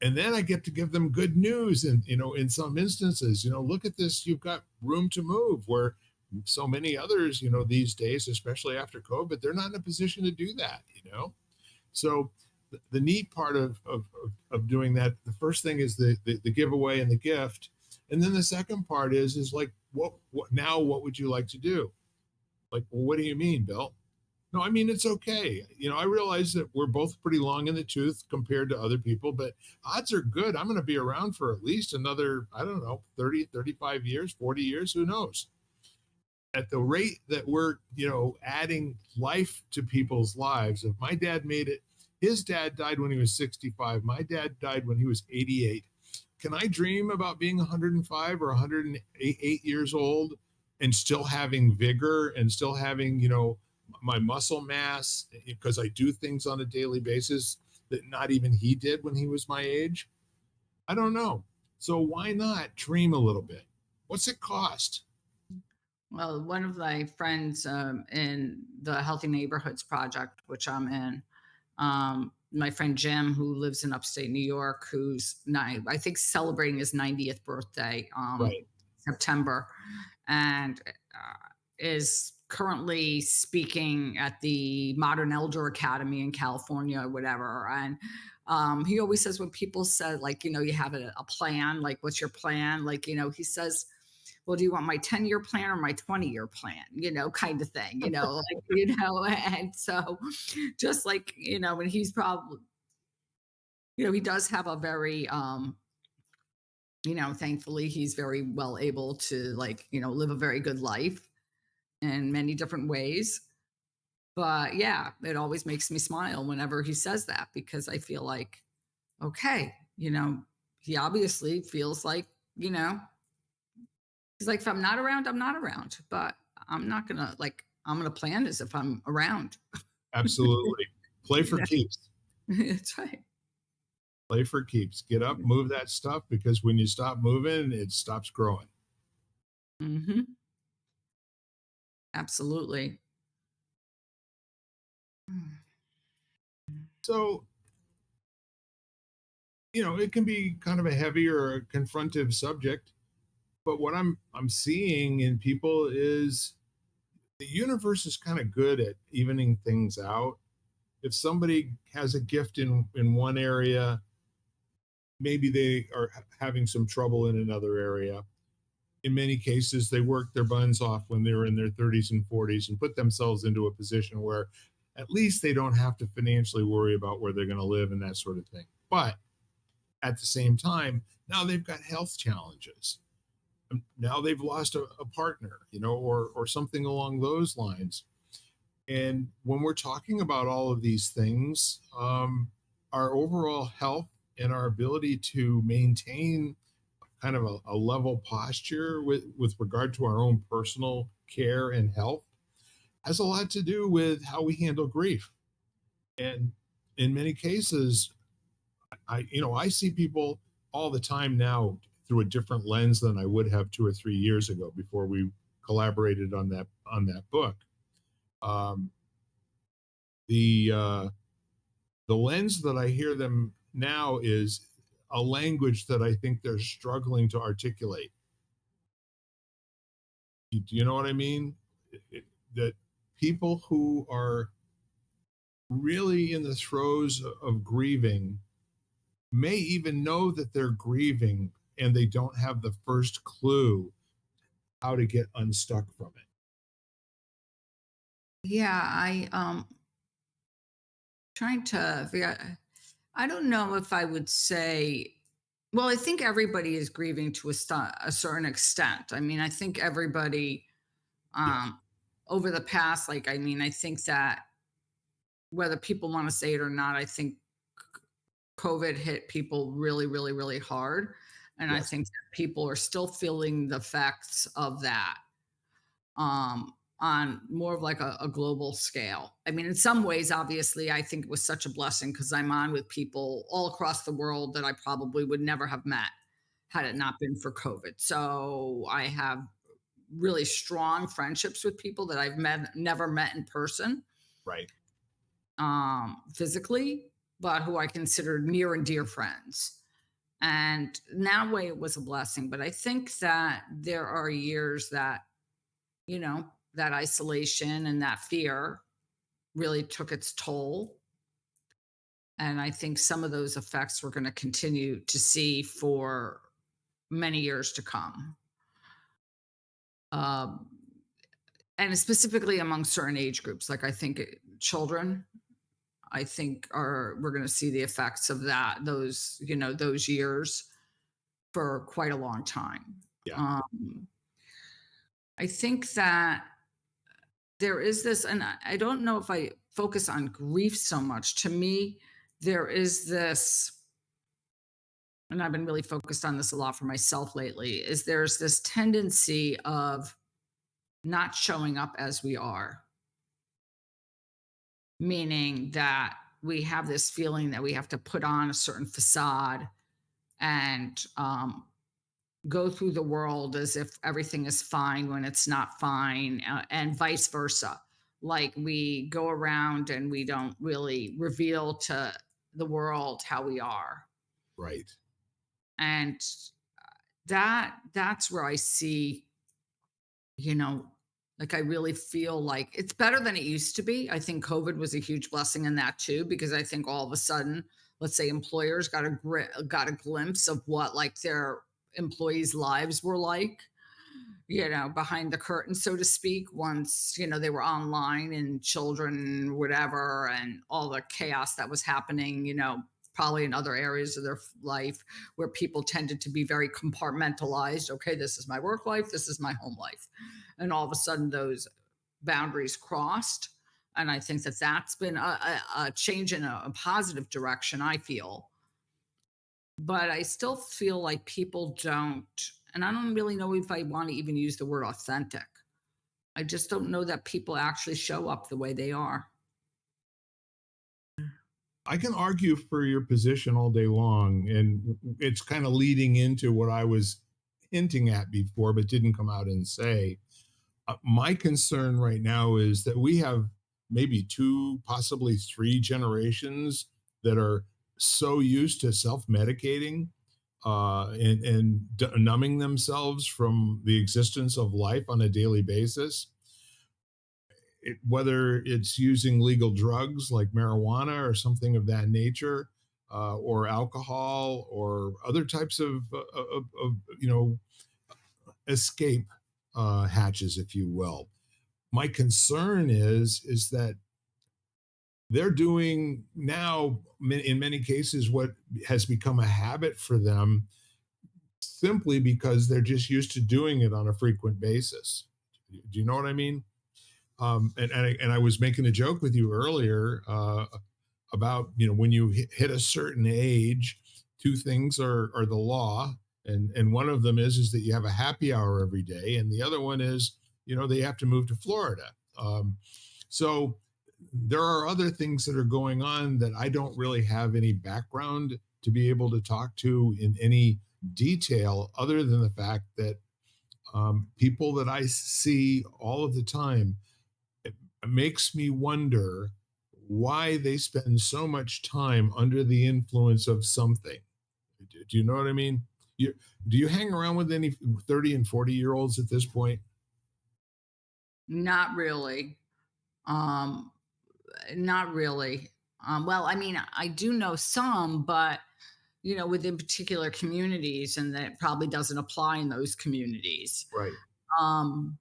And then I get to give them good news. And, in some instances, look at this, you've got room to move where so many others, these days, especially after COVID, they're not in a position to do that. So the neat part of doing that, the first thing is the giveaway and the gift. And then the second part is like, what would you like to do? Like, well, what do you mean, Bill? No, I mean, it's okay. I realize that we're both pretty long in the tooth compared to other people, but odds are good. I'm going to be around for at least another, I don't know, 30, 35 years, 40 years, who knows? At the rate that we're, adding life to people's lives. If my dad made it, his dad died when he was 65. My dad died when he was 88. Can I dream about being 105 or 108 years old and still having vigor and still having, my muscle mass because I do things on a daily basis that not even he did when he was my age? I don't know. So why not dream a little bit? What's it cost? Well, one of my friends in the Healthy Neighborhoods Project, which I'm in, my friend Jim, who lives in upstate New York, I think celebrating his 90th birthday, Right. September, and is currently speaking at the Modern Elder Academy in California or whatever. And he always says when people say, like, you have a plan, like, what's your plan? Like, he says, well, do you want my 10-year plan or my 20-year plan? Kind of thing, and so just like, and he's probably, he does have a very, thankfully he's very well able to, like, live a very good life in many different ways. But yeah, it always makes me smile whenever he says that because I feel like, okay, he obviously feels like, he's like, if I'm not around, I'm not around. But I'm not gonna like I'm gonna plan as if I'm around. Absolutely. Play for keeps. That's right. Play for keeps. Get up, move that stuff because when you stop moving, it stops growing. Hmm. Absolutely. So, it can be kind of a heavy or a confrontive subject, but what I'm seeing in people is the universe is kind of good at evening things out. If somebody has a gift in one area, maybe they are having some trouble in another area. in many cases, they worked their buns off when they were in their 30s and 40s and put themselves into a position where at least they don't have to financially worry about where they're going to live and that sort of thing. But at the same time, now they've got health challenges. Now they've lost a partner, or something along those lines. And when we're talking about all of these things, our overall health and our ability to maintain kind of a level posture with regard to our own personal care and health has a lot to do with how we handle grief. And in many cases, I see people all the time now through a different lens than I would have 2 or 3 years ago before we collaborated on that book. Um, the lens that I hear them now is a language that I think they're struggling to articulate. Do you know what I mean? That people who are really in the throes of grieving may even know that they're grieving and they don't have the first clue how to get unstuck from it. Yeah, I trying to figure out, I don't know if I would say, well, I think everybody is grieving to a certain extent. I mean, I think everybody Yes. um over the past, like, I mean, I think that whether people want to say it or not, I think COVID hit people really, really, really hard. And I Yes. think that people are still feeling the effects of that on more of like a global scale. I mean, in some ways, obviously, I think it was such a blessing because I'm on with people all across the world that I probably would never have met had it not been for COVID. So I have really strong friendships with people that I've never met in person, Right. physically, but who I consider near and dear friends. And in that way, it was a blessing. But I think that there are years that, you know, that isolation and that fear really took its toll. And I think some of those effects we're going to continue to see for many years to come. Um, and specifically among certain age groups, like I think children, I think are we're going to see the effects of that, those years for quite a long time. Yeah. Um, I think that there is this, and I don't know if I focus on grief so much. To me, there is this, and I've been really focused on this a lot for myself lately, is there's this tendency of not showing up as we are, meaning that we have this feeling that we have to put on a certain facade and go through the world as if everything is fine when it's not fine, and vice versa. Like we go around and we don't really reveal to the world how we are. Right. And that's where I see, you know, like I really feel like it's better than it used to be. I think COVID was a huge blessing in that too, because I think all of a sudden, let's say employers got a glimpse of what like their employees' lives were like, behind the curtain, so to speak, once, they were online and children, whatever, and all the chaos that was happening, probably in other areas of their life where people tended to be very compartmentalized. Okay, this is my work life, this is my home life. And all of a sudden, those boundaries crossed. And I think that that's been a change in a positive direction, I feel. But I still feel like people don't, and I don't really know if I want to even use the word authentic. I just don't know that people actually show up the way they are. I can argue for your position all day long, and it's kind of leading into what I was hinting at before, but didn't come out and say. My concern right now is that we have maybe two, possibly three generations that are so used to self-medicating and numbing themselves from the existence of life on a daily basis. Whether it's using legal drugs like marijuana or something of that nature, or alcohol or other types of escape hatches, if you will. My concern is that they're doing now, in many cases, what has become a habit for them simply because they're just used to doing it on a frequent basis. Do you know what I mean? And I was making a joke with you earlier about, when you hit a certain age, two things are the law, and one of them is that you have a happy hour every day, and the other one is, they have to move to Florida. So there are other things that are going on that I don't really have any background to be able to talk to in any detail, other than the fact that people that I see all of the time, it makes me wonder why they spend so much time under the influence of something. Do you know what I mean? Do you hang around with any 30 and 40-year-olds at this point? Not really. Um, Not really. Well, I mean, I do know some, but within particular communities, and that probably doesn't apply in those communities. Right. Um,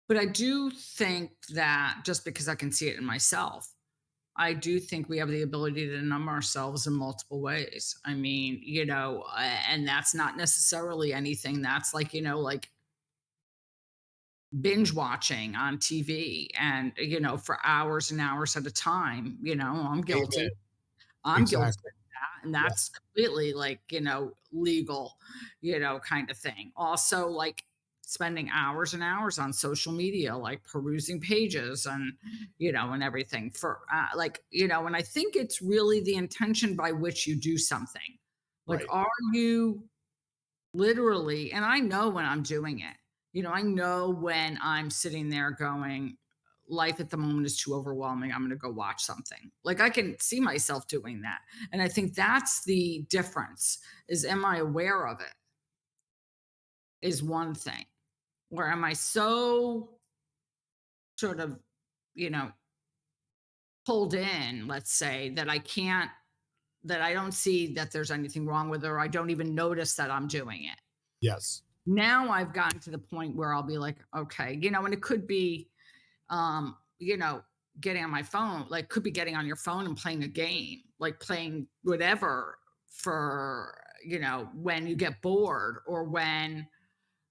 but I do think that just because I can see it in myself, I do think we have the ability to numb ourselves in multiple ways. I mean, and that's not necessarily anything that's like, like binge watching on TV and, for hours and hours at a time. I'm Amen. guilty. I'm guilty of Exactly. that, and Yeah. that's completely like, legal, kind of thing. Also, like spending hours and hours on social media, like perusing pages and, and everything for like, and I think it's really the intention by which you do something. Like, Right. are you literally, and I know when I'm doing it, I know when I'm sitting there going, life at the moment is too overwhelming. I'm going to go watch something. Like I can see myself doing that. And I think that's the difference is am I aware of it is one thing. Or am I so sort of, you know, pulled in, let's say, that I don't see that there's anything wrong with it, or I don't even notice that I'm doing it. Yes. Now I've gotten to the point where I'll be like, okay, and it could be, um, you know, getting on my phone, like could be getting on your phone and playing a game, like playing whatever for, when you get bored or when,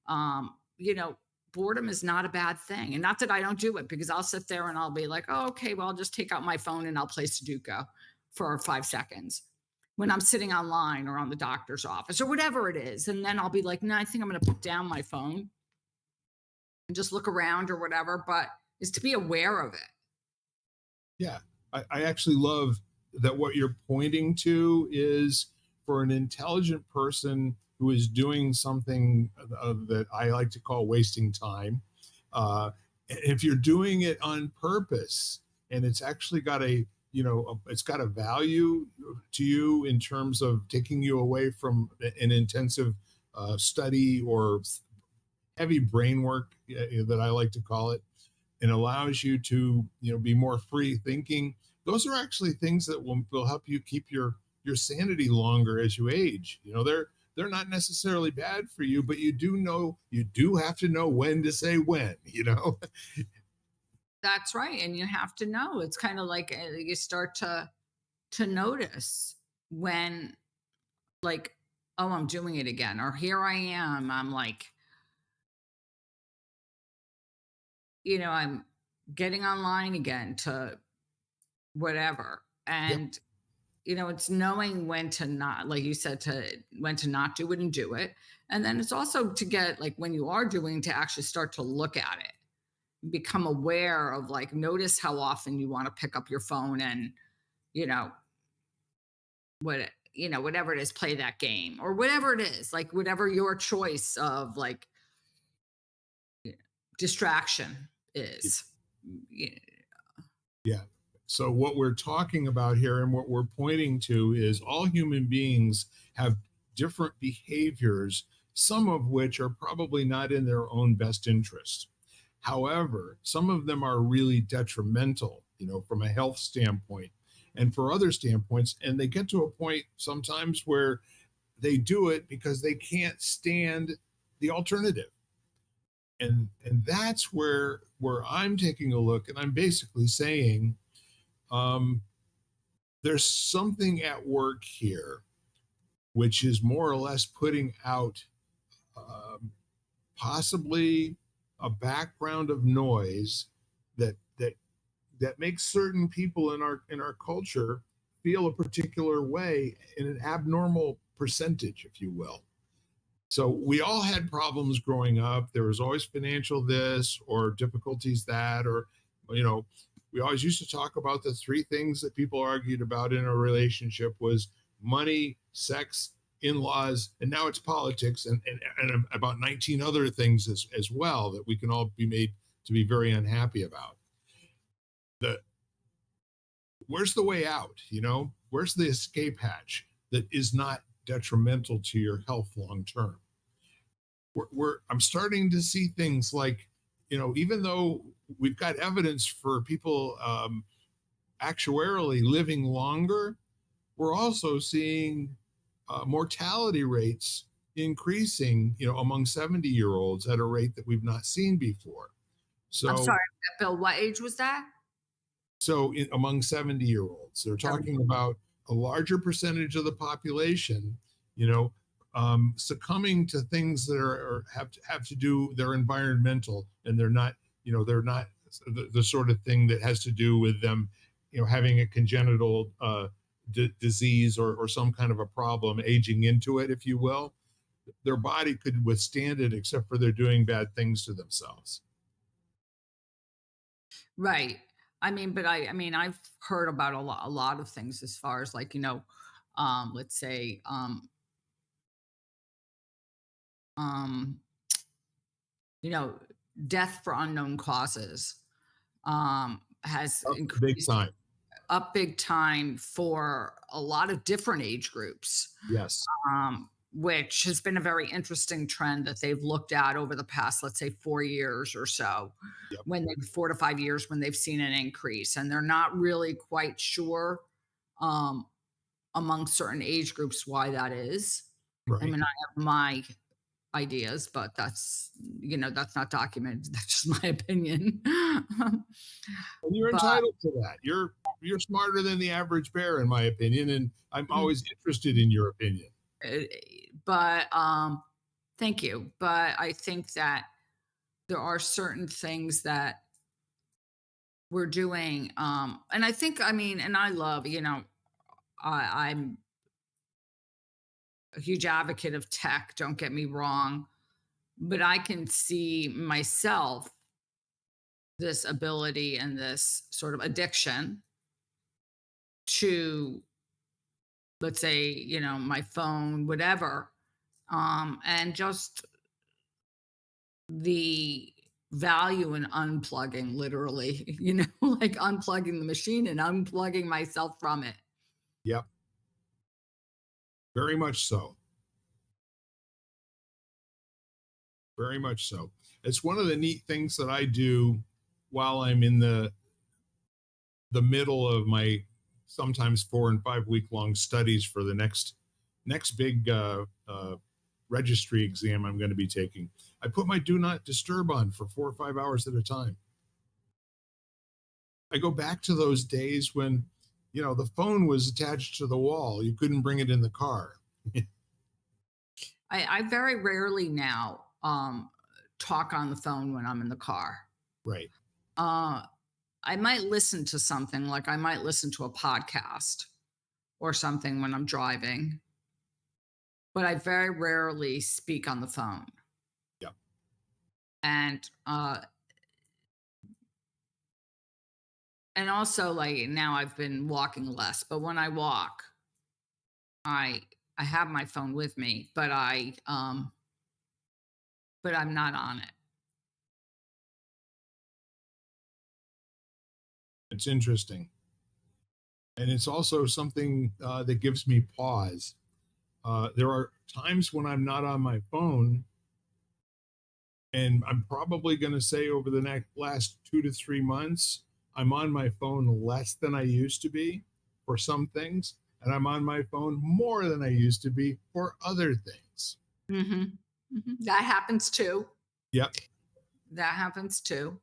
um, you know, boredom is not a bad thing. And not that I don't do it because I'll sit there and I'll be like, oh, okay, well, I'll just take out my phone and I'll play Sudoku for 5 seconds when I'm sitting online or on the doctor's office or whatever it is. And then I'll be like, no, I think I'm going to put down my phone and just look around or whatever, but is to be aware of it. Yeah. I actually love that what you're pointing to is for an intelligent person who is doing something that I like to call wasting time. If you're doing it on purpose and it's actually got it's got a value to you in terms of taking you away from an intensive study or heavy brain work, that I like to call it, and allows you to be more free thinking. Those are actually things that will help you keep your sanity longer as you age. They're not necessarily bad for you, but you do have to know when to say when. That's right. And you have to know. It's kind of like you start to notice when like, oh, I'm doing it again, or here I am. I'm like, I'm getting online again to whatever. Yep. And it's knowing when to not, like you said, to when to not do it and do it. And then it's also to get like when you are doing to actually start to look at it, become aware of like notice how often you want to pick up your phone and you know what whatever it is, play that game or whatever it is, like whatever your choice of like distraction is. Yeah. Yeah. So what we're talking about here and what we're pointing to is all human beings have different behaviors, some of which are probably not in their own best interest. However, some of them are really detrimental, from a health standpoint and for other standpoints. And they get to a point sometimes where they do it because they can't stand the alternative. And that's where I'm taking a look, and I'm basically saying, um, there's something at work here, which is more or less putting out um, possibly a background of noise that makes certain people in our culture feel a particular way in an abnormal percentage, if you will. So we all had problems growing up. There was always financial this or difficulties that, or, you know, we always used to talk about the three things that people argued about in a relationship was money, sex, in-laws, and now it's politics and about 19 other things as well that we can all be made to be very unhappy about. The Where's the way out? Where's the escape hatch that is not detrimental to your health long term? I'm starting to see things like, even though we've got evidence for people actuarially living longer, we're also seeing mortality rates increasing, among 70-year-olds at a rate that we've not seen before. I'm So, sorry, Bill, what age was that? among 70-year-olds, they're 70. talking about a larger percentage of the population, succumbing to things that have to do, they're environmental, and they're not the sort of thing that has to do with them, having a congenital disease or some kind of a problem, aging into it, if you will. Their body could withstand it, except for they're doing bad things to themselves. Right. I mean, I've heard about a lot of things as far as like, let's say, um, you know, death for unknown causes has Oh, big increased time. up big time for a lot of different age groups, Yes. which has been a very interesting trend that they've looked at over the past, let's say, 4 years or so, Yep. when they 4 to 5 years when they've seen an increase, and they're not really quite sure um, among certain age groups why that is. I Right. mean, I have my ideas, but that's not documented. That's just my opinion. And you're But entitled to that. You're smarter than the average bear, in my opinion, and I'm mm, always interested in your opinion. eh, but thank you. But I think that there are certain things that we're doing, and I think, I mean, and I love, I'm a huge advocate of tech. Don't get me wrong, but I can see myself this ability and this sort of addiction to, let's say, my phone, whatever, and just the value in unplugging, literally, like unplugging the machine and unplugging myself from it. Yep, very much so. Very much so. It's one of the neat things that I do while I'm in the middle of my sometimes 4 and 5 week long studies for the next big registry exam I'm going to be taking. I put my do not disturb on for 4 or 5 hours at a time. I go back to those days when, the phone was attached to the wall. You couldn't bring it in the car. I very rarely now talk on the phone when I'm in the car. Right. Uh, I might listen to something, like I might listen to a podcast or something when I'm driving, but I very rarely speak on the phone. Yep. And and also, like, now I've been walking less, but when I walk, I I have my phone with me, but I'm not on it. It's interesting. And it's also something that gives me pause. There are times when I'm not on my phone, and I'm probably going to say over the last 2 to 3 months, I'm on my phone less than I used to be for some things, and I'm on my phone more than I used to be for other things. Mhm. That happens too. Yep. That happens too.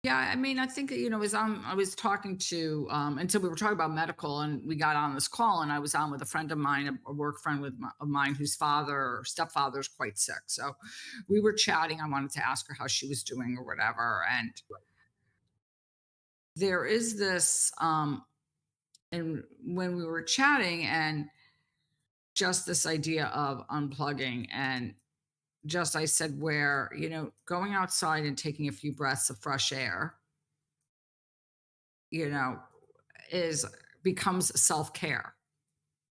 Yeah, I mean, I think that, as I was talking to, and so we were talking about medical, and we got on this call, and I was on with a friend of mine, a work friend of mine, whose father or stepfather is quite sick. So we were chatting. I wanted to ask her how she was doing or whatever, and there is this, and when we were chatting, and just this idea of unplugging, and just I said, where going outside and taking a few breaths of fresh air, you know, is becomes self-care.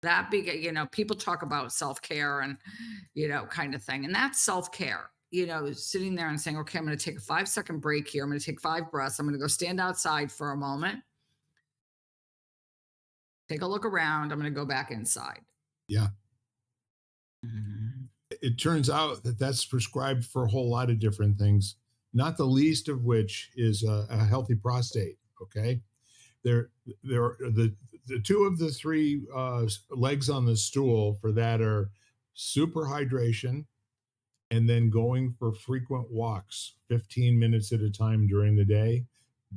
That be people talk about self-care and kind of thing. And that's self-care. Sitting there and saying, okay, I'm going to take a 5-second break here. I'm going to take 5 breaths. I'm going to go stand outside for a moment, take a look around. I'm going to go back inside. Yeah. Mhm. It turns out that that's prescribed for a whole lot of different things, not the least of which is a healthy prostate. Okay. There, there are the two of the three legs on the stool for that are super hydration and then going for frequent walks 15 minutes at a time during the day.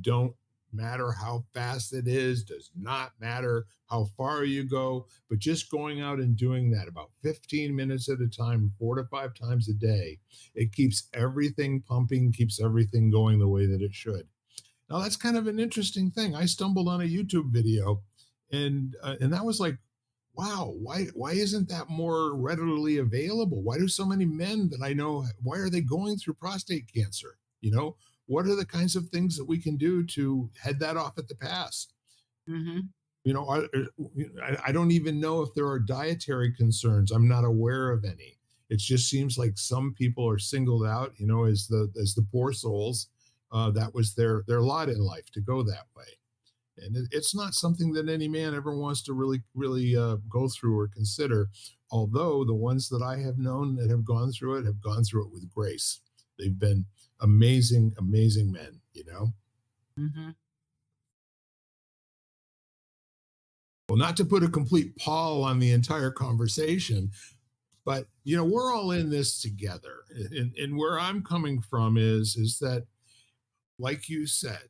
Don't matter how fast it is, does not matter how far you go, but just going out and doing that about 15 minutes at a time, 4 to 5 times a day, it keeps everything pumping, keeps everything going the way that it should. Now that's kind of an interesting thing. I stumbled on a YouTube video, and that was like, wow, why isn't that more readily available? Why do so many men that I know, why are they going through prostate cancer? What are the kinds of things that we can do to head that off at the pass? Mhm. I don't even know if there are dietary concerns. I'm not aware of any. It just seems like some people are singled out, as the poor souls. That was their lot in life to go that way, and it's not something that any man ever wants to really go through or consider. Although the ones that I have known that have gone through it with grace. They've been amazing, amazing men. Mhm. Well, not to put a complete pall on the entire conversation, but we're all in this together. And where I'm coming from is that, like you said,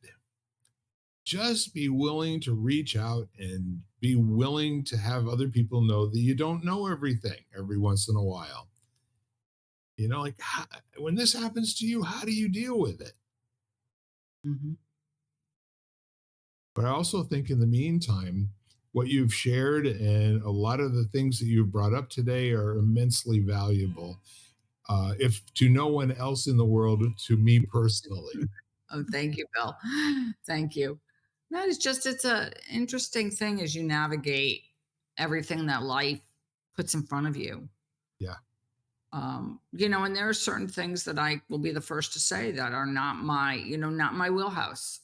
just be willing to reach out and be willing to have other people know that you don't know everything every once in a while. Like, when this happens to you, how do you deal with it? Mhm. But I also think in the meantime, what you've shared and a lot of the things that you've brought up today are immensely valuable. If to no one else in the world, to me personally. Oh, thank you, Bill. Thank you. That is just, it's a interesting thing as you navigate everything that life puts in front of you. Yeah, And there are certain things that I will be the first to say that are not my wheelhouse.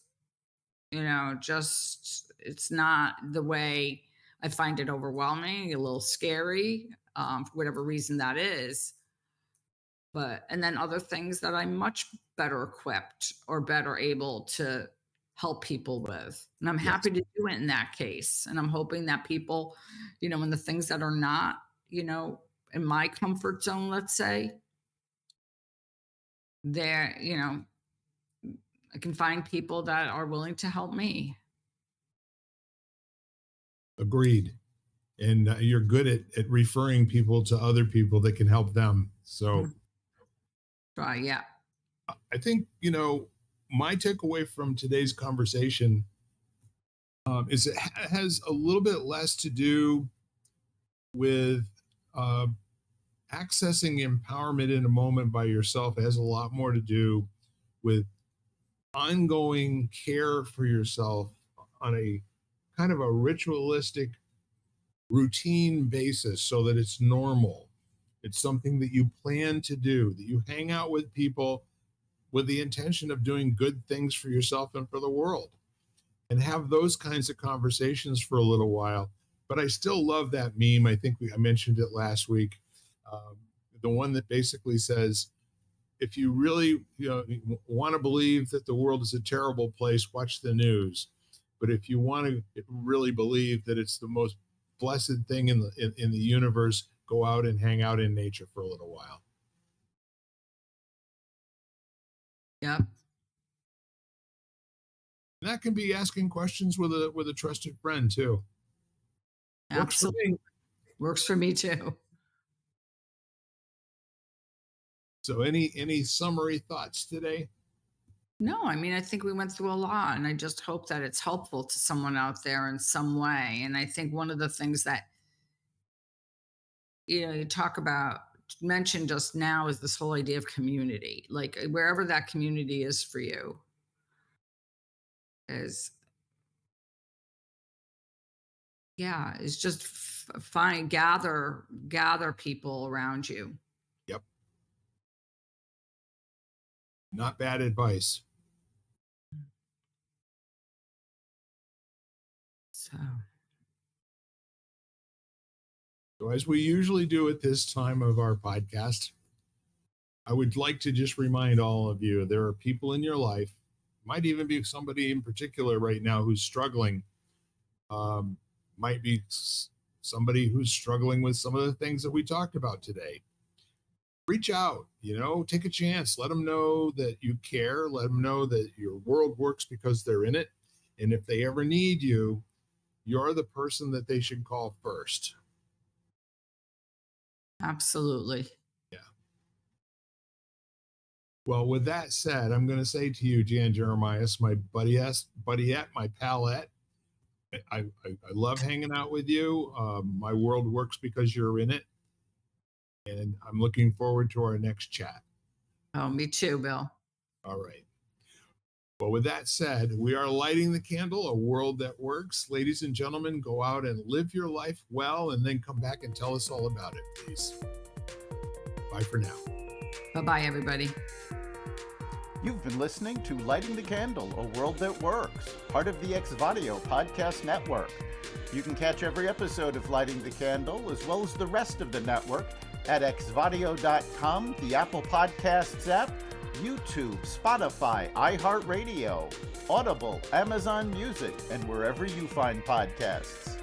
Just it's not the way. I find it overwhelming, a little scary, for whatever reason that is. And then other things that I'm much better equipped or better able to help people with. And I'm yes, happy to do it in that case. And I'm hoping that people, in the things that are not, in my comfort zone, let's say, there, I can find people that are willing to help me. agreed. And you're good at referring people to other people that can help them. So Mhm. Try, yeah. I think, my takeaway from today's conversation is it has a little bit less to do with uh, accessing empowerment in a moment by yourself. It has a lot more to do with ongoing care for yourself on a kind of a ritualistic routine basis so that it's normal. It's something that you plan to do, that you hang out with people with the intention of doing good things for yourself and for the world, and have those kinds of conversations for a little while. But I still love that meme. I think I mentioned it last week. Um, the one that basically says, if you really want to believe that the world is a terrible place, watch the news. But if you want to really believe that it's the most blessed thing in the universe, go out and hang out in nature for a little while. Yep. And that can be asking questions with a trusted friend too. Works for me. Absolutely. Works for me too. So any summary thoughts today? No, I mean, I think we went through a lot, and I just hope that it's helpful to someone out there in some way. And I think one of the things that, you talk about, mentioned just now, is this whole idea of community. Like, wherever that community is for you, is, yeah, is just find, gather people around you. Yep. Not bad advice. So as we usually do at this time of our podcast, I would like to just remind all of you, there are people in your life, might even be somebody in particular right now who's struggling, might be somebody who's struggling with some of the things that we talked about today. Reach out, take a chance, let them know that you care, let them know that your world works because they're in it. And if they ever need you, you're the person that they should call first. Absolutely. Yeah. Well, with that said, I'm going to say to you, Jan Jeremias, my buddyette, my palette, I love hanging out with you. My world works because you're in it. And I'm looking forward to our next chat. Oh, me too, Bill. All right. Well, with that said, we are lighting the candle, a world that works. Ladies and gentlemen, go out and live your life well, and then come back and tell us all about it, please. Bye for now. Bye-bye, everybody. You've been listening to Lighting the Candle, a world that works, part of the Xvadio podcast network. You can catch every episode of Lighting the Candle, as well as the rest of the network, at xvadio.com, the Apple Podcasts app, YouTube, Spotify, iHeartRadio, Audible, Amazon Music, and wherever you find podcasts.